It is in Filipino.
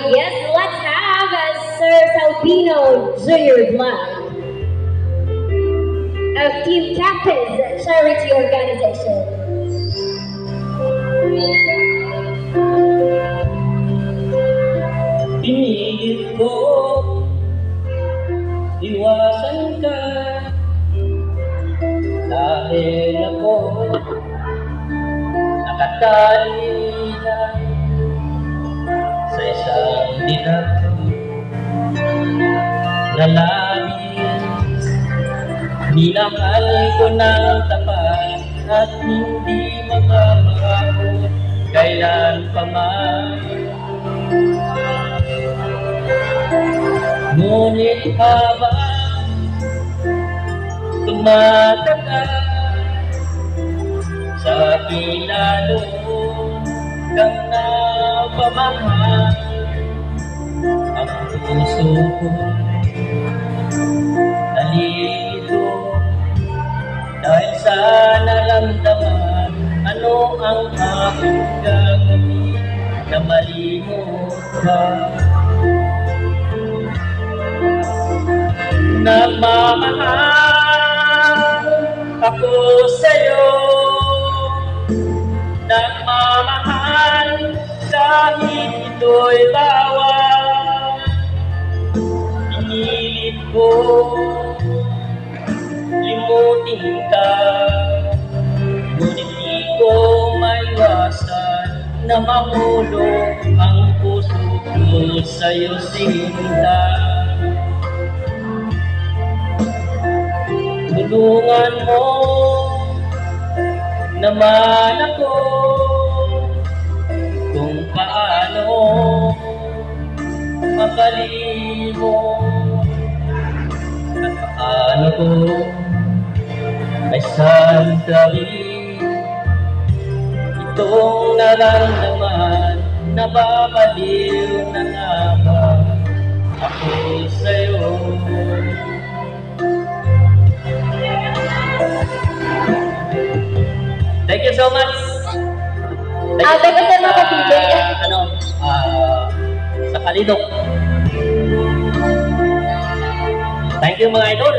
Yes, let's have Sir Salvino Jr. Black of Team Captains Charity Organization. Pinilit ko iwasan ka dahil ako nakatali na sa isang dinatong na labis. Minahal ko ng tapat at hindi magmamahal kailan pa man. Ngunit habang tumatagal sa akin lalo kang napamahal, ang puso ko nalilito dahil sa naramdaman ano ang aking gagawin na malimot ka. Nagmamahal ako sa'yo, nagmamahal kahit ito'y bawal. Pinilit ko limutin ka, ngunit di ko maiwasan na mahulog ang puso ko sa'yo sinta. Tulungan mo naman ako kung paano makalimot at paano ko ay sandaling itong nararamdaman. Nababaliw na nga ba ako sa'yo? Thank you so much. Thank you so much. Sa Kalidok. Thank you mga idol.